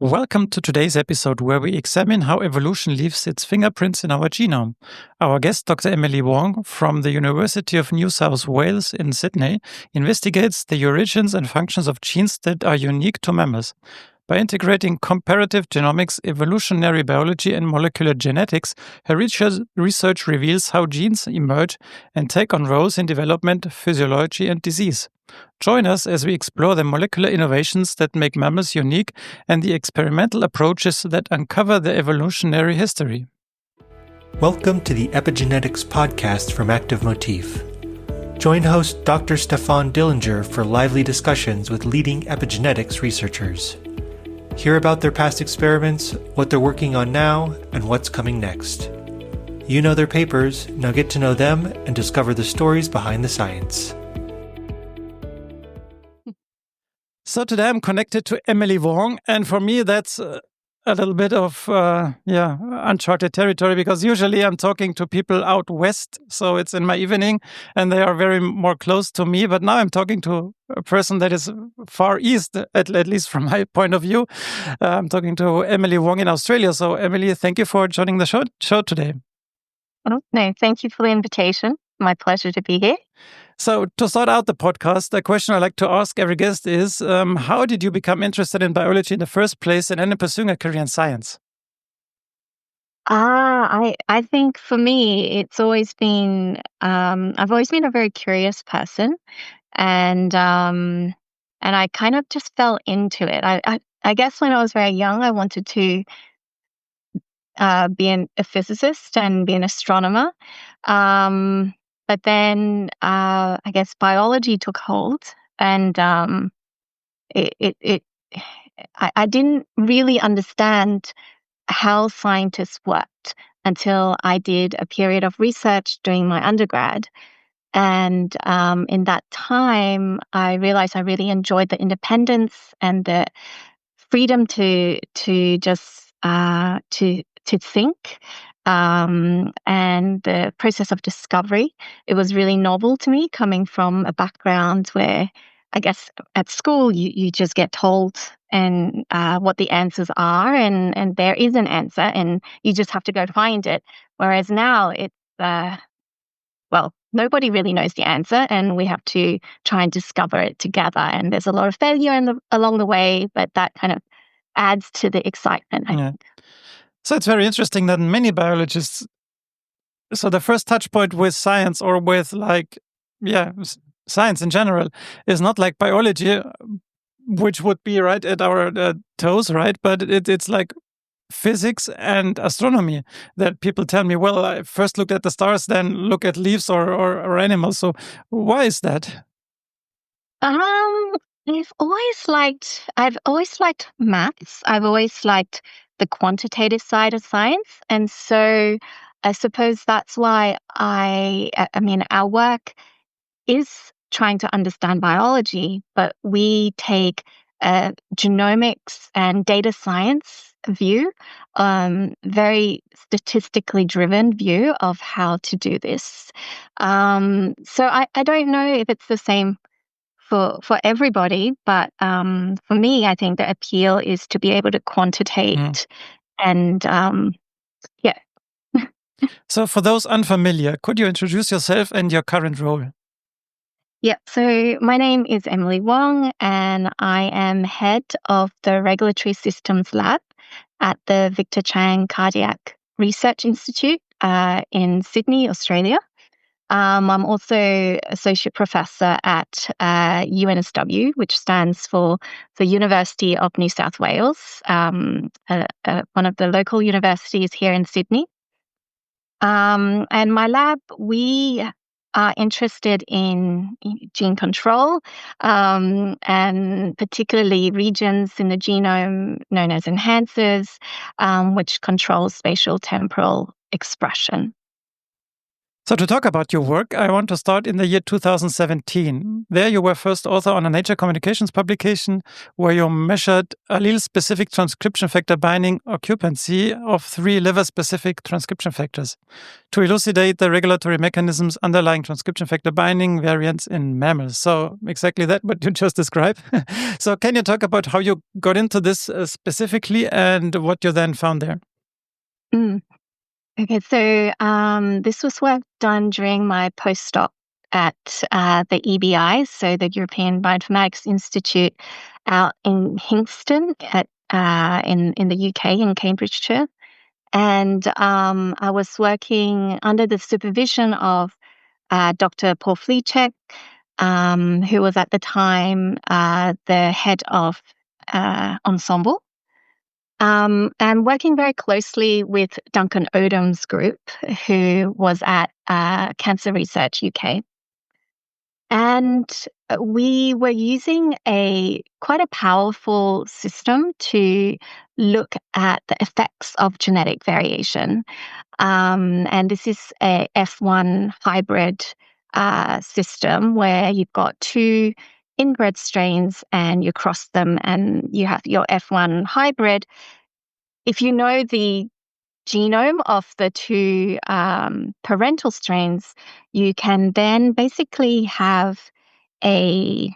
Welcome to today's episode where we examine how evolution leaves its fingerprints in our genome. Our guest, Dr. Emily Wong from the University of New South Wales in Sydney, investigates the origins and functions of genes that are unique to mammals. By integrating comparative genomics, evolutionary biology, and molecular genetics, her research reveals how genes emerge and take on roles in development, physiology, and disease. Join us as we explore the molecular innovations that make mammals unique and the experimental approaches that uncover their evolutionary history. Welcome to the Epigenetics Podcast from Motif. Join host Dr. Stefan Dillinger for lively discussions with leading epigenetics researchers. Hear about their past experiments, what they're working on now, and what's coming next. You know their papers, now get to know them and discover the stories behind the science. So today I'm connected to Emily Wong, and for me that's a little bit of uncharted territory, because usually I'm talking to people out west, so it's in my evening and they are very more close to me, but now I'm talking to a person that is far east, at least from my point of view. I'm talking to Emily Wong in Australia. So Emily, thank you for joining the show today. Oh, no, thank you for the invitation. My pleasure to be here. So to start out the podcast, the question I like to ask every guest is, how did you become interested in biology in the first place and then pursuing a career in science? I think for me, it's always been, I've always been a very curious person, and I kind of just fell into it. I guess when I was very young, I wanted to be a physicist and be an astronomer. But then I guess biology took hold, and I didn't really understand how scientists worked until I did a period of research during my undergrad. And in that time, I realized I really enjoyed the independence and the freedom to just to think. And the process of discovery. It was really novel to me, coming from a background where I guess at school you just get told and what the answers are, and there is an answer and you just have to go find it. Whereas now it's nobody really knows the answer and we have to try and discover it together. And there's a lot of failure along the way, but that kind of adds to the excitement, I think. So it's very interesting that many biologists, so the first touch point with science or with science in general is not like biology, which would be right at our toes, right? But it's like physics and astronomy that people tell me, well, I first look at the stars, then look at leaves or animals. So why is that? I've always liked maths. I've always liked the quantitative side of science. And so I suppose that's why our work is trying to understand biology, but we take a genomics and data science view, very statistically driven view of how to do this. So I don't know if it's the same for everybody, but for me, I think the appeal is to be able to quantitate and So for those unfamiliar, could you introduce yourself and your current role? Yeah, so my name is Emily Wong, and I am head of the Regulatory Systems Lab at the Victor Chang Cardiac Research Institute in Sydney, Australia. I'm also associate professor at UNSW, which stands for the University of New South Wales, one of the local universities here in Sydney. And my lab, we are interested in gene control, and particularly regions in the genome known as enhancers, which control spatial temporal expression. So to talk about your work, I want to start in the year 2017. There you were first author on a Nature Communications publication where you measured allele-specific transcription factor binding occupancy of 3 liver-specific transcription factors to elucidate the regulatory mechanisms underlying transcription factor binding variants in mammals. So exactly that what you just described. So can you talk about how you got into this specifically and what you then found there? Okay, so this was work done during my postdoc at the EBI, so the European Bioinformatics Institute, out in Hingston in the UK, in Cambridgeshire. And I was working under the supervision of Dr. Paul Fleechek, who was at the time the head of Ensemble. And working very closely with Duncan Odom's group, who was at Cancer Research UK. And we were using quite a powerful system to look at the effects of genetic variation. And this is a F1 hybrid system where you've got 2 inbred strains and you cross them and you have your F1 hybrid. If you know the genome of the 2 parental strains, you can then basically have a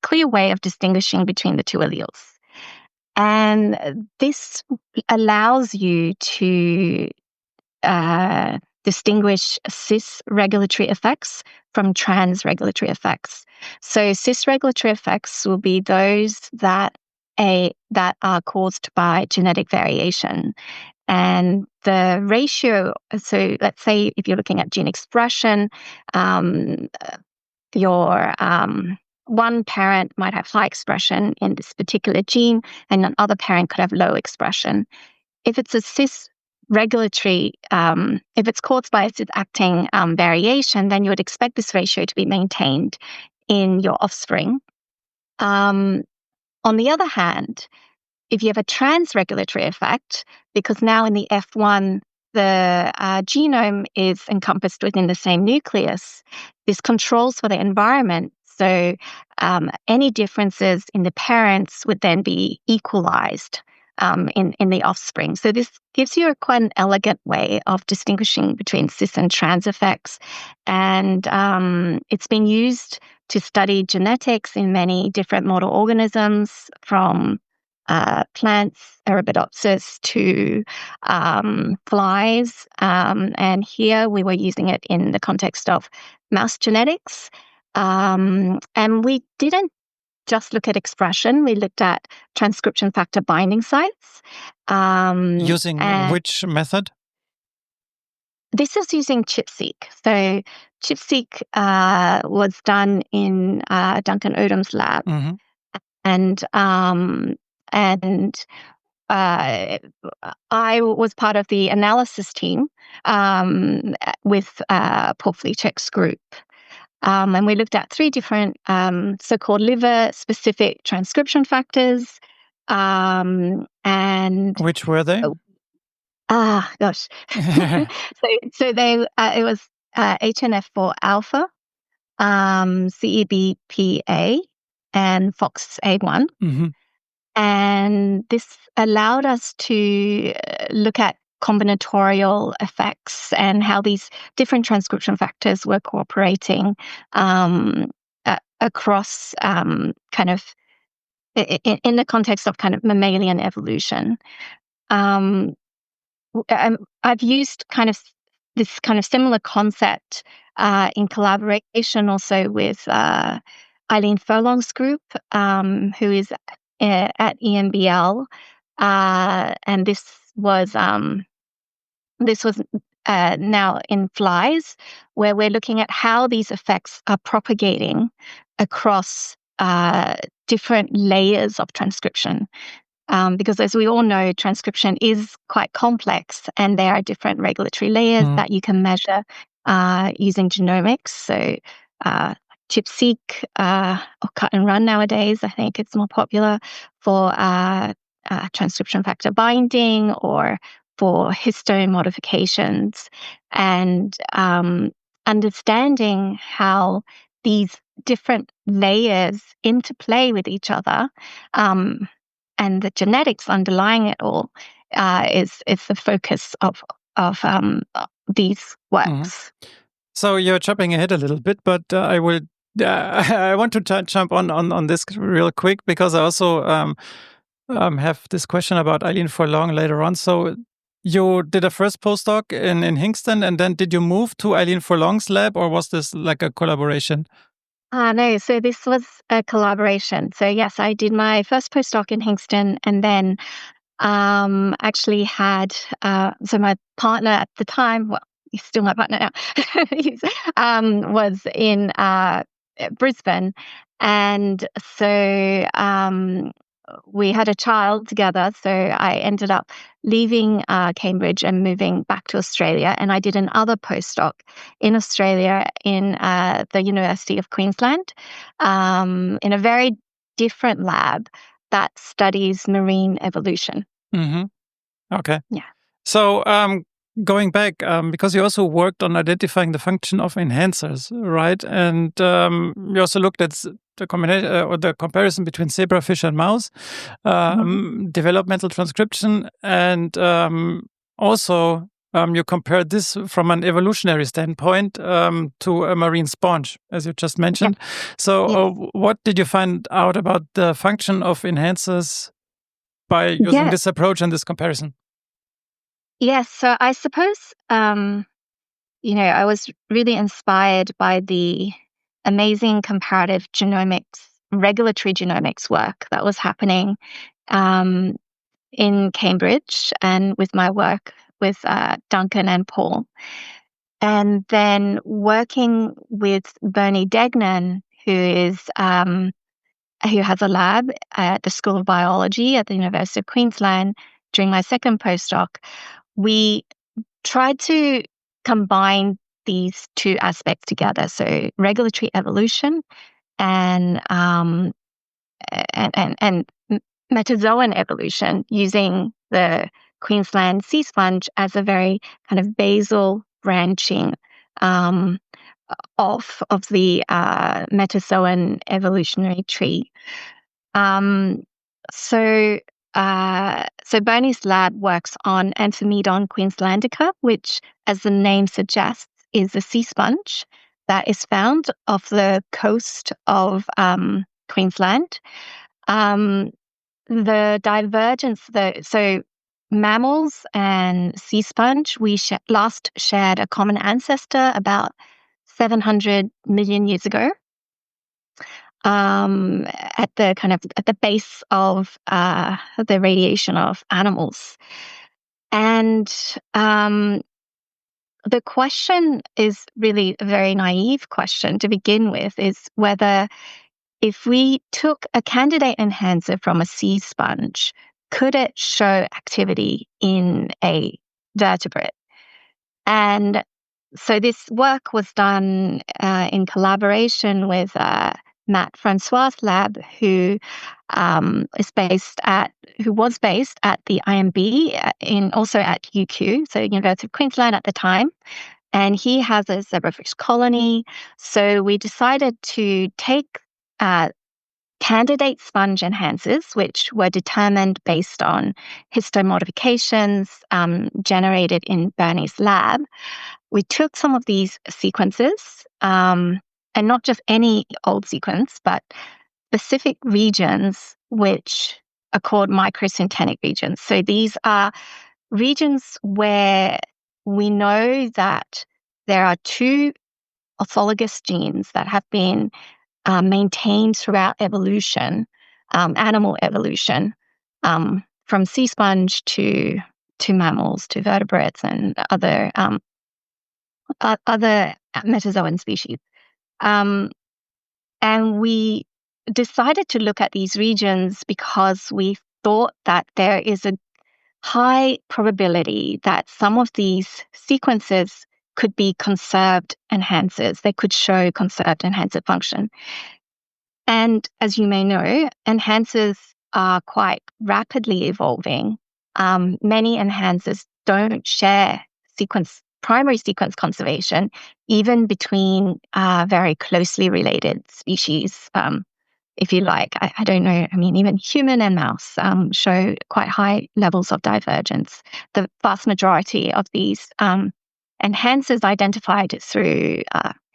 clear way of distinguishing between the 2 alleles. And this allows you to distinguish cis-regulatory effects from trans-regulatory effects. So cis-regulatory effects will be those that are caused by genetic variation. And the ratio, so let's say if you're looking at gene expression, your one parent might have high expression in this particular gene, and another parent could have low expression. If it's a cis-regulatory, if it's caused by a cis-acting variation, then you would expect this ratio to be maintained in your offspring. On the other hand, if you have a trans-regulatory effect, because now in the F1, the genome is encompassed within the same nucleus, this controls for the environment. So any differences in the parents would then be equalized in the offspring. So this gives you quite an elegant way of distinguishing between cis and trans effects. And it's been used to study genetics in many different model organisms, from plants, Arabidopsis, to flies. And here we were using it in the context of mouse genetics. And we didn't just look at expression, we looked at transcription factor binding sites. Using which method? This is using ChIP-seq. So ChIP-seq was done in Duncan Odom's lab. Mm-hmm. And I was part of the analysis team with Paul Fleechek's group. And we looked at 3 different so-called liver-specific transcription factors. And which were they? Gosh. So they it was HNF4 alpha, CEBPA, and FOXA1. Mm-hmm. And this allowed us to look at combinatorial effects and how these different transcription factors were cooperating across kind of in the context of kind of mammalian evolution. I've used kind of this kind of similar concept in collaboration also with Eileen Furlong's group, who is at EMBL, and this was now in flies, where we're looking at how these effects are propagating across different layers of transcription. Because as we all know, transcription is quite complex, and there are different regulatory layers that you can measure using genomics. So ChIP-seq or cut and run nowadays, I think it's more popular for transcription factor binding, or for histone modifications and understanding how these different layers interplay with each other, and the genetics underlying it all is the focus of these works. Mm-hmm. So you're jumping ahead a little bit, but I will. I want to jump on this real quick because I also have this question about Eileen Forlong later on. So you did a first postdoc in Hingston, and then did you move to Eileen Forlong's lab, or was this like a collaboration? No, so this was a collaboration. So yes, I did my first postdoc in Hingston, and then actually had so my partner at the time, well, he's still my partner now, was in Brisbane, and so we had a child together. So I ended up leaving Cambridge and moving back to Australia, and I did another postdoc in Australia in the University of Queensland, in a very different lab that studies marine evolution. Mm-hmm. Okay. Yeah. So going back, because you also worked on identifying the function of enhancers, right? And you also looked at the combination or the comparison between zebrafish and mouse, developmental transcription, and also you compared this from an evolutionary standpoint to a marine sponge, as you just mentioned. Yeah. So what did you find out about the function of enhancers by using this approach and this comparison? Yes, so I suppose, I was really inspired by the amazing comparative genomics, regulatory genomics work that was happening in Cambridge, and with my work with Duncan and Paul. And then working with Bernie Degnan, who has a lab at the School of Biology at the University of Queensland during my second postdoc. We tried to combine these two aspects together, so regulatory evolution and metazoan evolution, using the Queensland sea sponge as a very kind of basal branching of the metazoan evolutionary tree. So Bernie's lab works on Amphimedon queenslandica, which, as the name suggests, is a sea sponge that is found off the coast of Queensland. The divergence, so mammals and sea sponge, we last shared a common ancestor about 700 million years ago. At the base of the radiation of animals. And the question is really a very naive question to begin with, is whether if we took a candidate enhancer from a sea sponge, could it show activity in a vertebrate? And so this work was done in collaboration with Matt Francois' lab, who was based at the IMB, also at UQ, so University of Queensland at the time, and he has a zebrafish colony. So we decided to take candidate sponge enhancers, which were determined based on histone modifications generated in Bernie's lab. We took some of these sequences, and not just any old sequence, but specific regions which are called microsyntenic regions. So these are regions where we know that there are two orthologous genes that have been maintained throughout evolution, animal evolution, from sea sponge to mammals, to vertebrates, and other metazoan species. And we decided to look at these regions because we thought that there is a high probability that some of these sequences could be conserved enhancers. They could show conserved enhancer function. And as you may know, enhancers are quite rapidly evolving. Many enhancers don't share primary sequence conservation, even between very closely related species. If you like, I don't know. I mean, even human and mouse show quite high levels of divergence. The vast majority of these enhancers identified through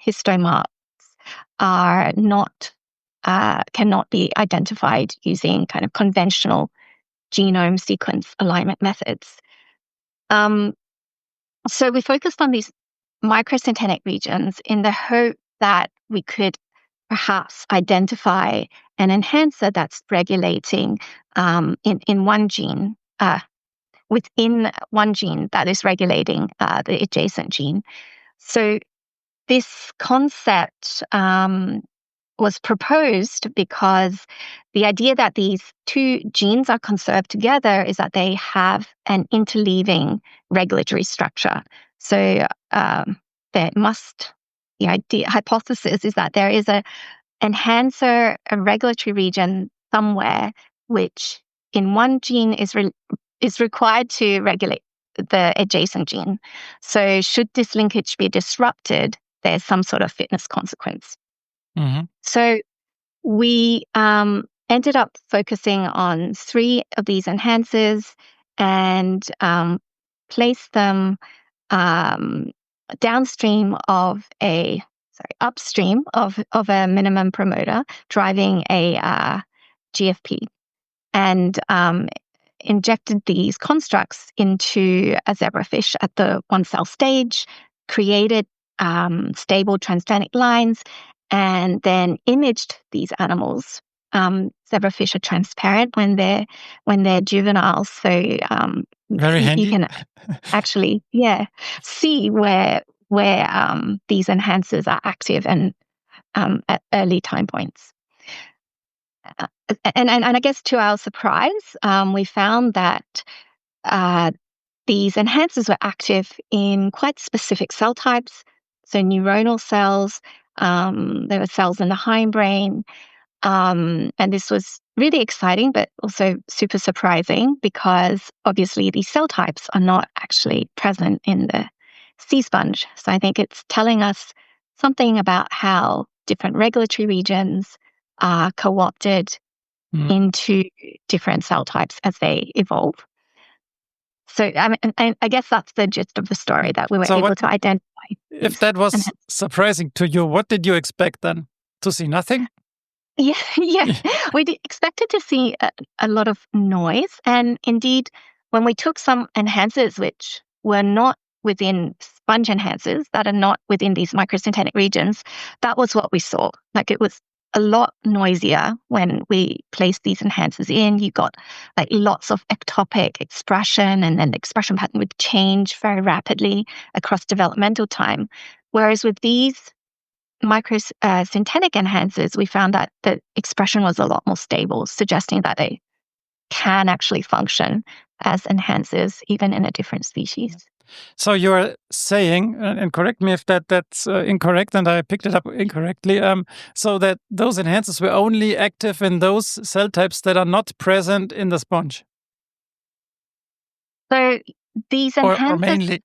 histomarks are not cannot be identified using kind of conventional genome sequence alignment methods. So we focused on these microcentennic regions in the hope that we could perhaps identify an enhancer that's regulating in one gene, within one gene that is regulating the adjacent gene. So this concept was proposed because the idea that these two genes are conserved together is that they have an interleaving regulatory structure. So the hypothesis is that there is a enhancer, a regulatory region somewhere, which in one gene is required to regulate the adjacent gene. So should this linkage be disrupted, there's some sort of fitness consequence. Mm-hmm. So we ended up focusing on 3 of these enhancers and placed them upstream of a minimum promoter driving a GFP, and injected these constructs into a zebrafish at the 1-cell stage, created stable transgenic lines, and then imaged these animals. Zebrafish are transparent when they're juveniles, so Very handy. you can actually see where these enhancers are active and at early time points. And I guess to our surprise, we found that these enhancers were active in quite specific cell types, so neuronal cells. There were cells in the hindbrain, and this was really exciting, but also super surprising because obviously these cell types are not actually present in the sea sponge. So I think it's telling us something about how different regulatory regions are co-opted into different cell types as they evolve. So I guess that's the gist of the story, that we were able to identify. If that was surprising to you, what did you expect then? To see nothing? Yeah. We expected to see a lot of noise. And indeed, when we took some enhancers which were not within sponge enhancers, that are not within these microcentennic regions, that was what we saw. Like, it was a lot noisier when we placed these enhancers in. You got like lots of ectopic expression, and then the expression pattern would change very rapidly across developmental time. Whereas with these microcentennic enhancers, we found that the expression was a lot more stable, suggesting that they can actually function as enhancers even in a different species. So you're saying, and correct me if that's incorrect, and I picked it up incorrectly, so that those enhancers were only active in those cell types that are not present in the sponge? So these enhancers, or mainly.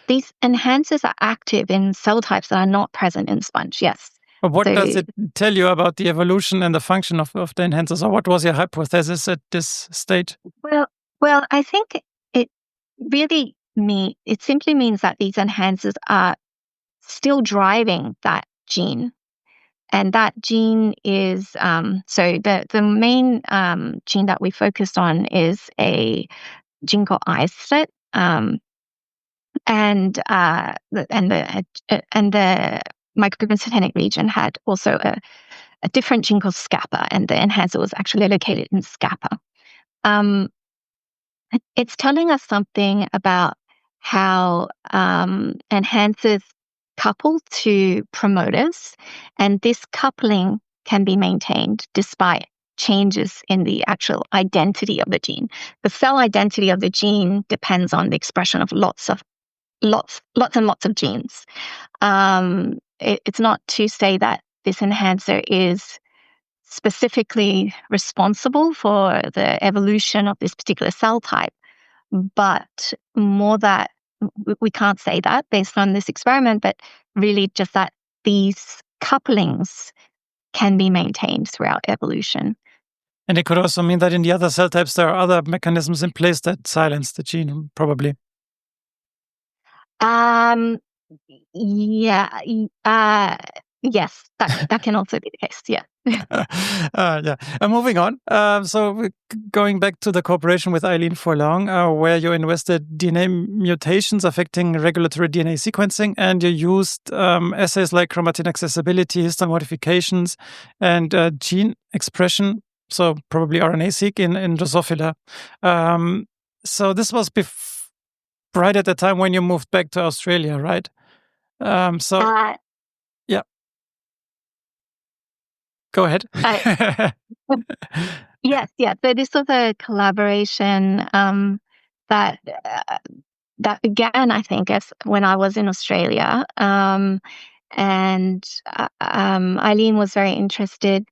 These enhancers are active in cell types that are not present in sponge, yes. But what does it tell you about the evolution and the function of the enhancers, or what was your hypothesis at this stage? Well, I think it simply means that these enhancers are still driving that gene. And that gene is, so the main gene that we focused on is a gene called isolate, and the microcentennic region had also a different gene called scapa, and the enhancer was actually located in scapa. It's telling us something about how enhancers couple to promoters, and this coupling can be maintained despite changes in the actual identity of the gene. The cell identity of the gene depends on the expression of lots and lots of genes. It's not to say that this enhancer is specifically responsible for the evolution of this particular cell type, but more that we can't say that based on this experiment, but really just that these couplings can be maintained throughout evolution. And it could also mean that in the other cell types, there are other mechanisms in place that silence the gene, probably. Yeah. Yes, that can also be the case. Yeah. Yeah. Moving on. So going back to the cooperation with Eileen Forlong, where you invested DNA mutations affecting regulatory DNA sequencing, and you used assays like chromatin accessibility, histone modifications, and gene expression. So probably RNA-seq in Drosophila. So this was right at the time when you moved back to Australia, right? Yeah. Go ahead. Yes. So this was a collaboration that began, I think, as when I was in Australia. And Eileen was very interested.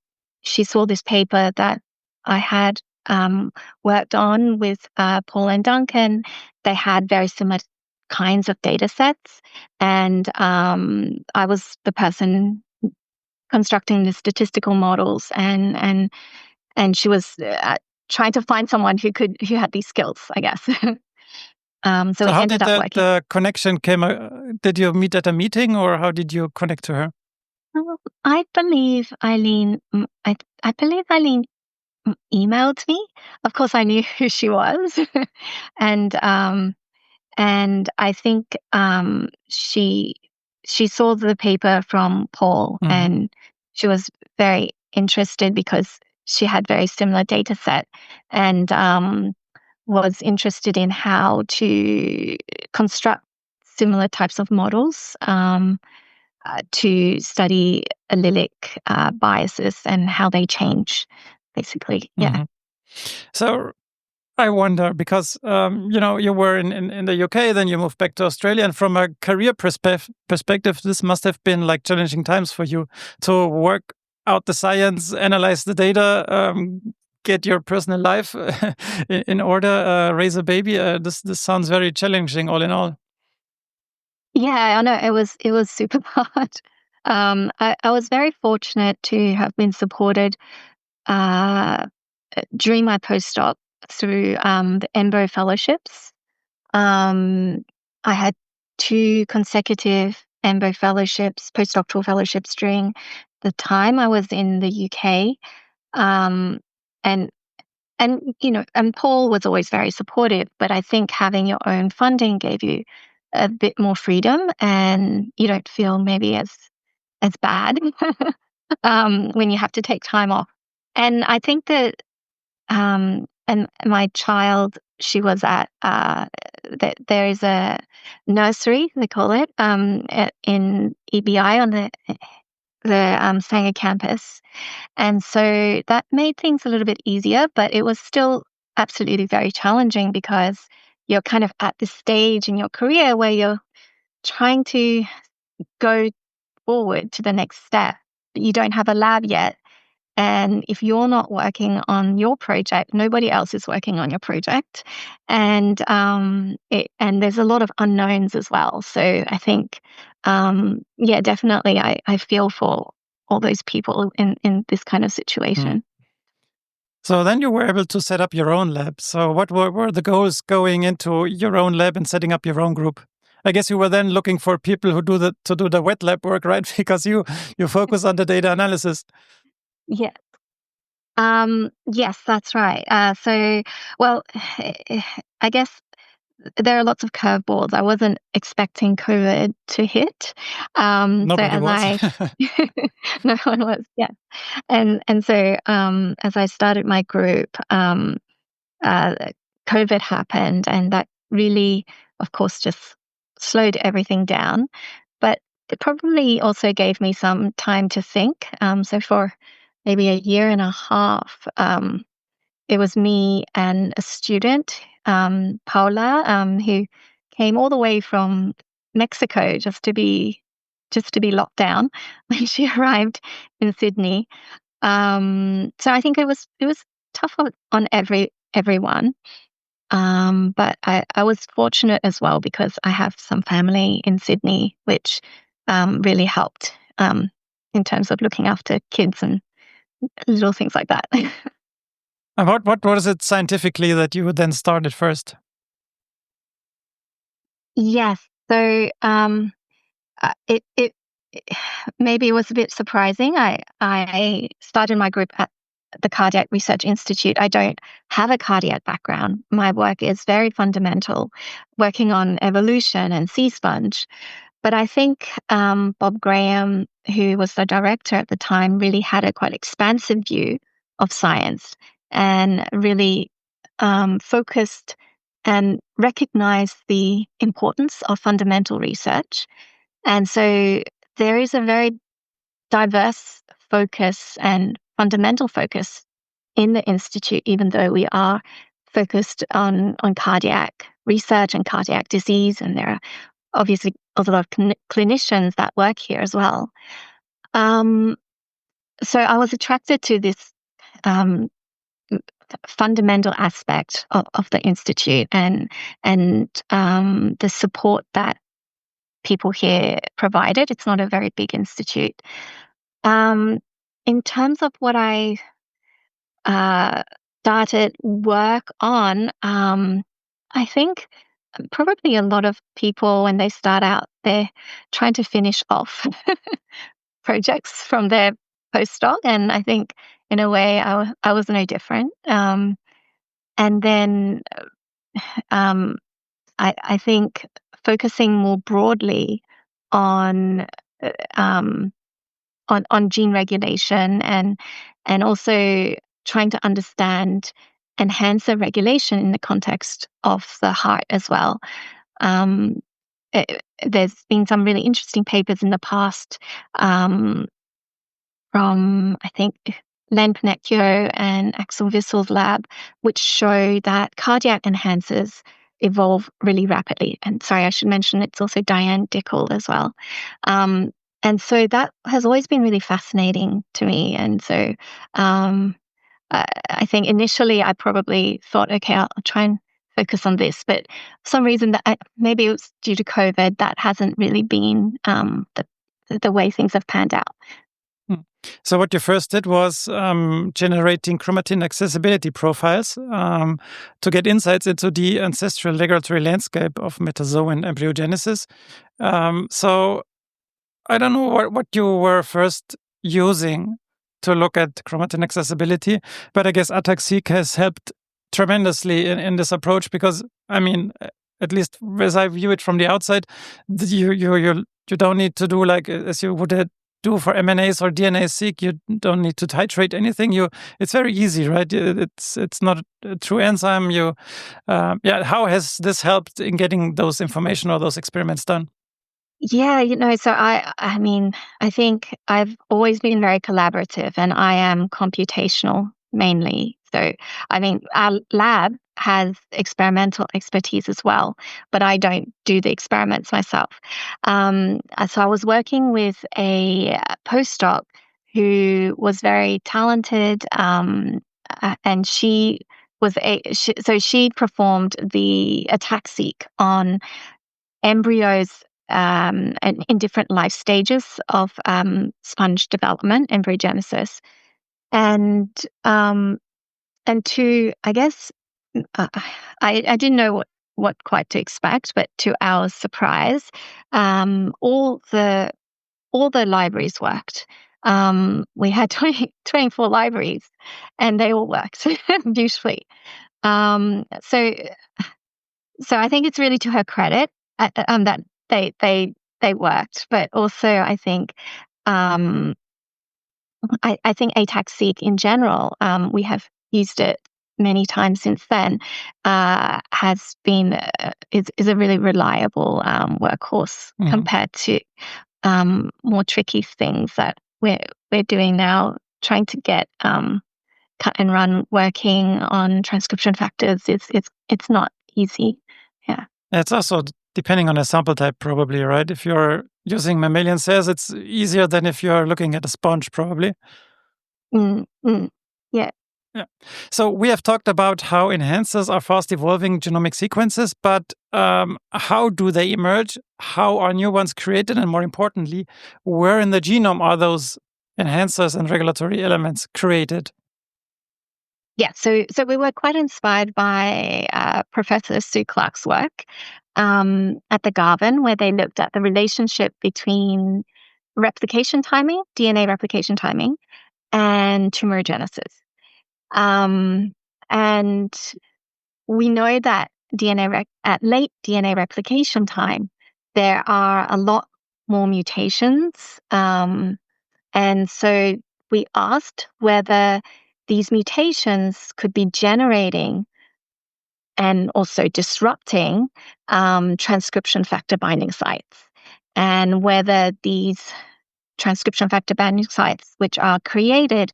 She saw this paper that I had worked on with Paul and Duncan. They had very similar kinds of data sets, and I was the person constructing the statistical models, and she was trying to find someone who had these skills, I guess. So we how ended did up working. the connection came? Did you meet at a meeting, or how did you connect to her? I believe Eileen. I believe Eileen emailed me. Of course, I knew who she was, and I think she saw the paper from Paul, and she was very interested because she had very similar data set, and was interested in how to construct similar types of models to study allelic biases and how they change, basically. Yeah. So I wonder, because you were in the UK, then you moved back to Australia, and from a career perspective, this must have been like challenging times for you to work out the science, analyze the data, get your personal life in order, raise a baby. This sounds very challenging, all in all. Yeah, I know it was super hard. I was very fortunate to have been supported during my postdoc through the EMBO fellowships. I had 2 consecutive EMBO fellowships, postdoctoral fellowships during the time I was in the UK. And Paul was always very supportive, but I think having your own funding gave you a bit more freedom, and you don't feel maybe as bad when you have to take time off. And I think that and my child, she was at there is a nursery, they call it, in EBI on the Sanger campus, and so that made things a little bit easier, but it was still absolutely very challenging because you're kind of at this stage in your career where you're trying to go forward to the next step, but you don't have a lab yet. And if you're not working on your project, nobody else is working on your project. And there's a lot of unknowns as well. So I think, definitely I feel for all those people in this kind of situation. So then you were able to set up your own lab. So what were the goals going into your own lab and setting up your own group? I guess you were then looking for people who do the wet lab work, right? Because you focus on the data analysis. Yeah. Yes, that's right. I guess there are lots of curveballs. I wasn't expecting COVID to hit. Nobody was. No one was. Yeah, and so as I started my group, COVID happened, and that really, of course, just slowed everything down. But it probably also gave me some time to think. So for maybe a year and a half, it was me and a student, Paula, who came all the way from Mexico just to be locked down when she arrived in Sydney. So I think it was tough on everyone. But I was fortunate as well because I have some family in Sydney, which really helped in terms of looking after kids and little things like that. And what was it scientifically that you then started first? Yes. So it maybe it was a bit surprising. I started my group at the Cardiac Research Institute. I don't have a cardiac background. My work is very fundamental, working on evolution and sea sponge. But I think Bob Graham, who was the director at the time, really had a quite expansive view of science and really focused and recognized the importance of fundamental research. And so there is a very diverse focus and fundamental focus in the Institute, even though we are focused on cardiac research and cardiac disease. And there are obviously a lot of clinicians that work here as well. So I was attracted to this fundamental aspect of the Institute and the support that people here provided. It's not a very big institute. In terms of what I started work on, I think probably a lot of people, when they start out, they're trying to finish off projects from their postdoc. And I think in a way I was no different. And then I think focusing more broadly on gene regulation and also trying to understand enhancer regulation in the context of the heart as well. There's been some really interesting papers in the past from, I think, Len Pinecchio and Axel Wissel's lab, which show that cardiac enhancers evolve really rapidly. And sorry, I should mention it's also Diane Dickel as well. And so that has always been really fascinating to me. And so I think initially I probably thought, okay, I'll try and focus on this. But for some reason, maybe it was due to COVID, that hasn't really been the way things have panned out. So what you first did was generating chromatin accessibility profiles to get insights into the ancestral regulatory landscape of metazoan embryogenesis. So I don't know what you were first using to look at chromatin accessibility, but I guess ChIP-seq has helped tremendously in this approach because, I mean, at least as I view it from the outside, you don't need to do like as you would do for mRNAs or DNA-seq. You don't need to titrate anything. It's very easy, right? It's not a true enzyme. How has this helped in getting those information or those experiments done? Yeah, so I mean, I think I've always been very collaborative and I am computational mainly. So, I mean, our lab has experimental expertise as well, but I don't do the experiments myself. So I was working with a postdoc who was very talented, and she performed the attack-seq on embryos and in different life stages of sponge development, embryogenesis, and to, I guess, I didn't know what quite to expect, but to our surprise, all the libraries worked. We had 24 libraries, and they all worked beautifully. So I think it's really to her credit that they worked, but also I think I think ATAC-seq in general, we have used it many times since then, has been is a really reliable workhorse compared to more tricky things that we're doing now, trying to get cut and run working on transcription factors. It's not easy. Yeah. It's also depending on a sample type, probably, right? If you're using mammalian cells, it's easier than if you're looking at a sponge, probably. Yeah. Yeah. So we have talked about how enhancers are fast evolving genomic sequences, but how do they emerge? How are new ones created? And more importantly, where in the genome are those enhancers and regulatory elements created? Yeah, so we were quite inspired by Professor Sue Clark's work at the Garvan, where they looked at the relationship between replication timing, DNA replication timing, and tumorigenesis. And we know that at late DNA replication time, there are a lot more mutations. And so we asked whether these mutations could be generating and also disrupting transcription factor binding sites, and whether these transcription factor binding sites, which are created,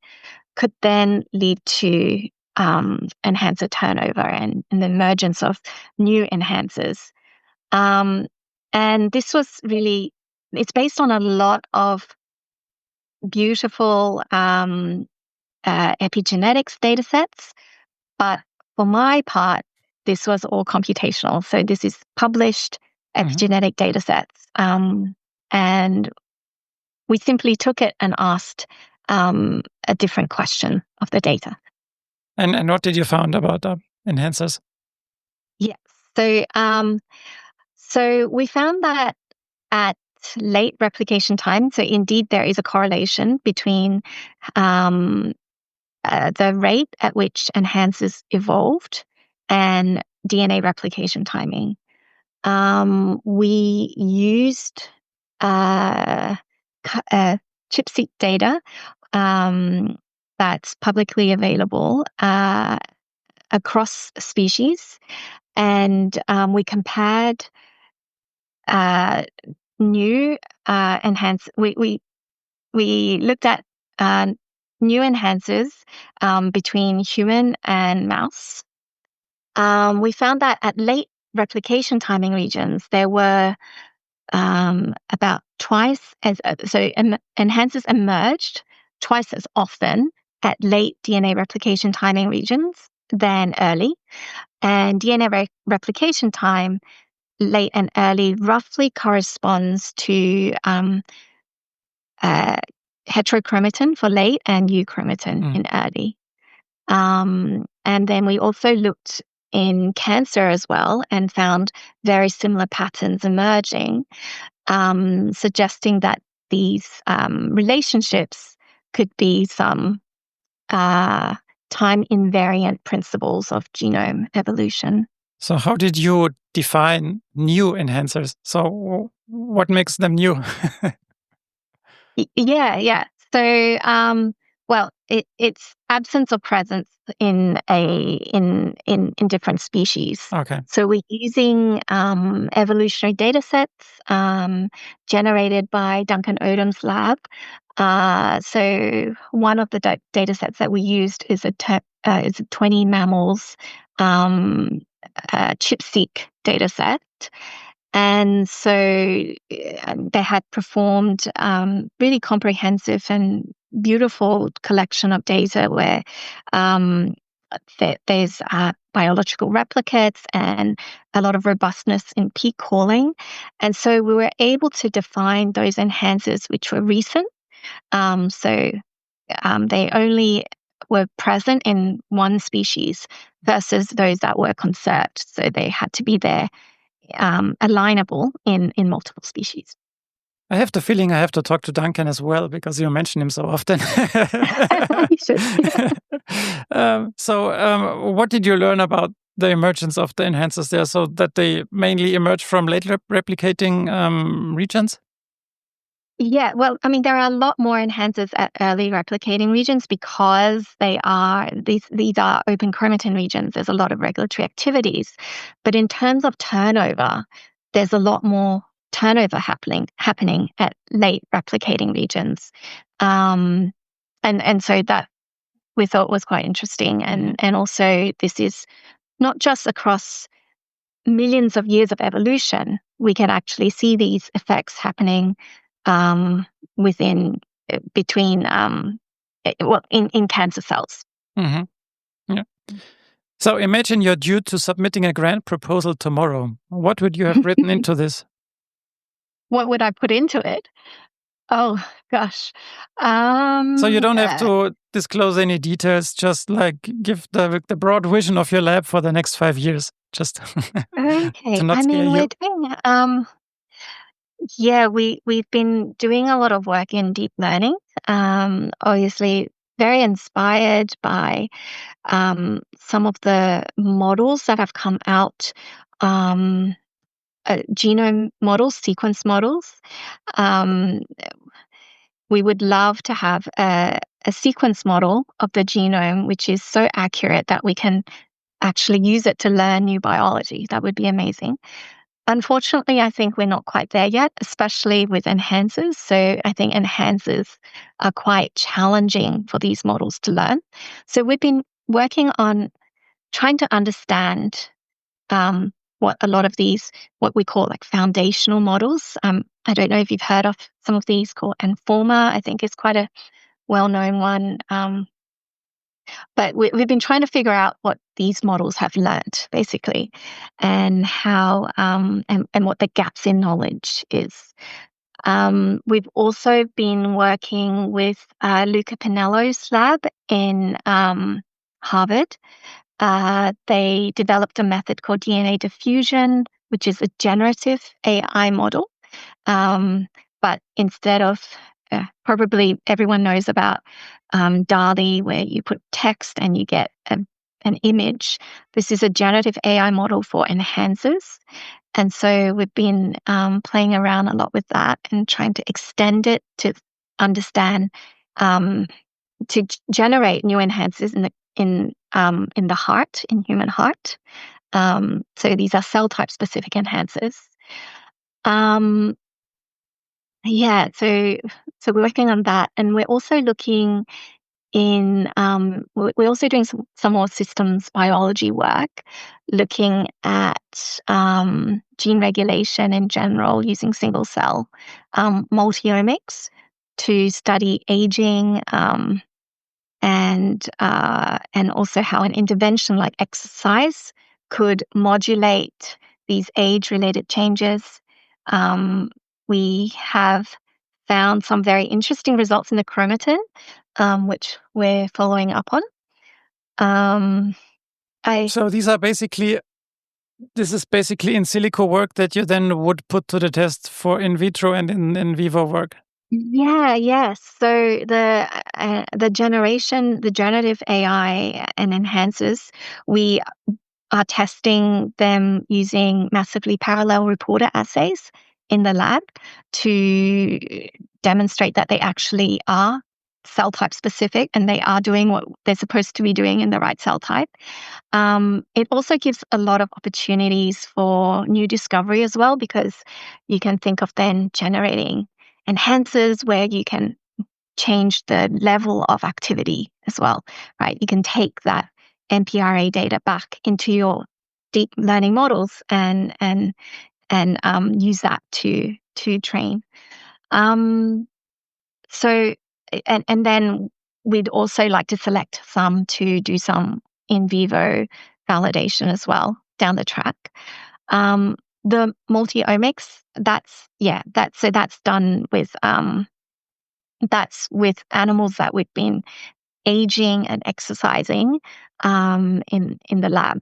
could then lead to enhancer turnover and the emergence of new enhancers. And this was really, it's based on a lot of beautiful epigenetics data sets, but for my part, this was all computational. So this is published epigenetic data sets. And we simply took it and asked a different question of the data. And what did you find about enhancers? Yes. So we found that at late replication time, so indeed there is a correlation between the rate at which enhancers evolved and DNA replication timing. We used ChIP-seq data that's publicly available across species, and we compared new We looked at new enhancers between human and mouse. We found that at late replication timing regions, there were about twice as enhancers emerged twice as often at late DNA replication timing regions than early, and DNA replication time late and early roughly corresponds to heterochromatin for late and euchromatin in early. And then we also looked in cancer as well and found very similar patterns emerging, suggesting that these relationships could be some time invariant principles of genome evolution. So how did you define new enhancers? So what makes them new? Yeah. So, well, it's absence or presence in different species. Okay. So we're using evolutionary data sets generated by Duncan Odom's lab. So one of the data sets that we used is a 20 mammals ChIP-seq data set. And so they had performed really comprehensive and beautiful collection of data where there's biological replicates and a lot of robustness in peak calling. And so we were able to define those enhancers which were recent. So they only were present in one species versus those that were conserved. So they had to be there alignable in multiple species. I have the feeling I have to talk to Duncan as well because you mention him so often. You should. So what did you learn about the emergence of the enhancers there, so that they mainly emerge from late replicating regions? Yeah, well, I mean, there are a lot more enhancers at early replicating regions because these are open chromatin regions. There's a lot of regulatory activities. But in terms of turnover, there's a lot more turnover happening at late replicating regions. And so that we thought was quite interesting. And also this is not just across millions of years of evolution. We can actually see these effects happening in cancer cells. Mm-hmm. So imagine you're due to submitting a grant proposal tomorrow. What would you have written into this? What would I put into it? Oh, gosh. So you don't have to disclose any details, just like give the broad vision of your lab for the next 5 years, just Okay. to not scare you. We're doing, we've been doing a lot of work in deep learning. Obviously, very inspired by some of the models that have come out, genome models, sequence models. We would love to have a sequence model of the genome which is so accurate that we can actually use it to learn new biology. That would be amazing. Unfortunately, I think we're not quite there yet, especially with enhancers. So I think enhancers are quite challenging for these models to learn. So we've been working on trying to understand what a lot of these, what we call like foundational models. I don't know if you've heard of some of these called Informer, I think is quite a well-known one. But we've been trying to figure out what these models have learned, basically, and how and what the gaps in knowledge is. We've also been working with Luca Pinello's lab in Harvard. They developed a method called DNA diffusion, which is a generative AI model. But instead of probably everyone knows about DALL-E, where you put text and you get an image. This is a generative AI model for enhancers. And so we've been playing around a lot with that and trying to extend it to understand, to generate new enhancers in the heart, in human heart. So these are cell type specific enhancers. So we're working on that, and we're also looking in. We're also doing some more systems biology work, looking at gene regulation in general using single cell multiomics to study aging, and also how an intervention like exercise could modulate these age-related changes. We have found some very interesting results in the chromatin, which we're following up on. So this is basically in silico work that you then would put to the test for in vitro and in vivo work. Yes. So the generative AI and enhancers, we are testing them using massively parallel reporter assays in the lab to demonstrate that they actually are cell type specific and they are doing what they're supposed to be doing in the right cell type. It also gives a lot of opportunities for new discovery as well, because you can think of then generating enhancers where you can change the level of activity as well, right? You can take that MPRA data back into your deep learning models and use that to train. So then we'd also like to select some to do some in vivo validation as well down the track. The multi-omics, that's done with that's with animals that we've been aging and exercising in the lab.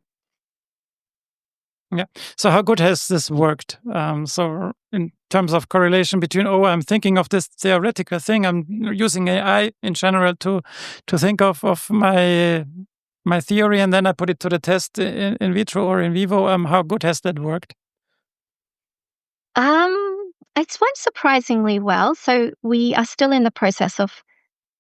Yeah. So how good has this worked? So in terms of correlation between, I'm thinking of this theoretical thing, I'm using AI in general to think of my theory, and then I put it to the test in vitro or in vivo. How good has that worked? It's went surprisingly well. So we are still in the process of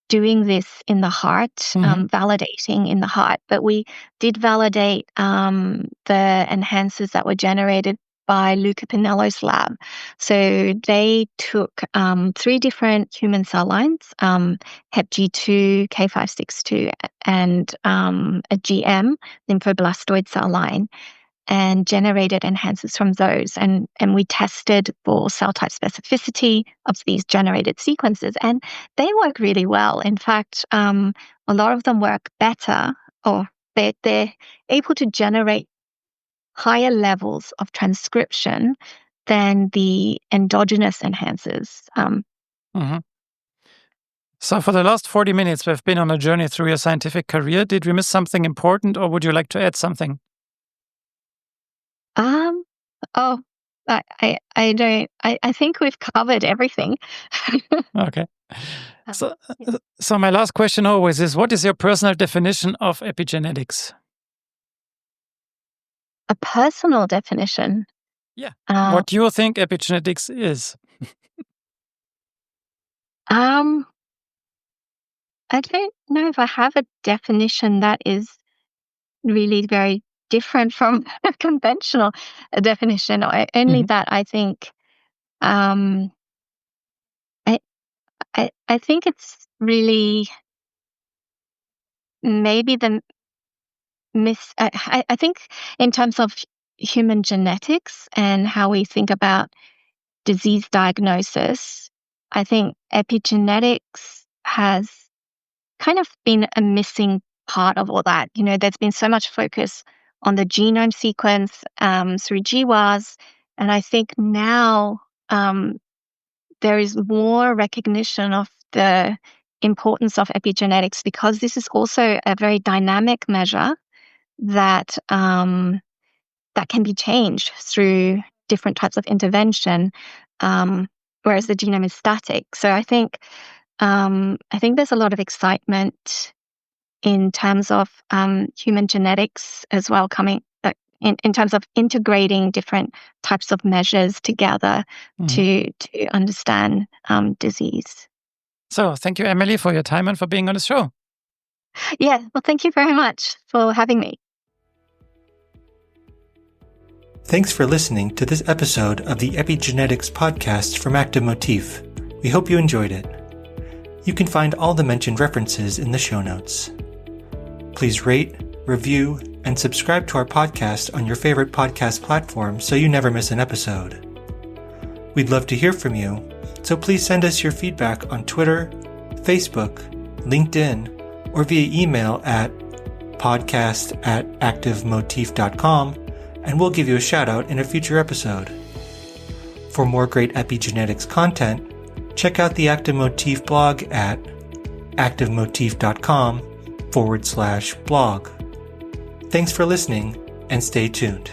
doing this in the heart, validating in the heart. But we did validate the enhancers that were generated by Luca Pinello's lab. So they took 3 different human cell lines, HepG2, K562, and a GM, lymphoblastoid cell line, and generated enhancers from those. And we tested for cell type specificity of these generated sequences, and they work really well. In fact, a lot of them work better, or they're able to generate higher levels of transcription than the endogenous enhancers. Mm-hmm. So for the last 40 minutes, we've been on a journey through your scientific career. Did we miss something important, or would you like to add something? Oh, I don't. I think we've covered everything. Okay. So my last question always is, what is your personal definition of epigenetics? A personal definition? Yeah. What do you think epigenetics is? I don't know if I have a definition that is really very different from a conventional definition. Only that I think, I think it's really maybe I think in terms of human genetics and how we think about disease diagnosis, I think epigenetics has kind of been a missing part of all that. There's been so much focus on the genome sequence through GWAS, and I think now there is more recognition of the importance of epigenetics, because this is also a very dynamic measure that that can be changed through different types of intervention, whereas the genome is static. So I think there's a lot of excitement in terms of human genetics as well, coming in terms of integrating different types of measures together to understand disease. So thank you, Emily, for your time and for being on the show. Yeah, well, thank you very much for having me. Thanks for listening to this episode of the Epigenetics Podcast from Active Motif. We hope you enjoyed it. You can find all the mentioned references in the show notes. Please rate, review, and subscribe to our podcast on your favorite podcast platform so you never miss an episode. We'd love to hear from you, so please send us your feedback on Twitter, Facebook, LinkedIn, or via email at podcast@activemotif.com, and we'll give you a shout out in a future episode. For more great epigenetics content, check out the Active Motif blog at activemotif.com/blog. Thanks for listening, and stay tuned.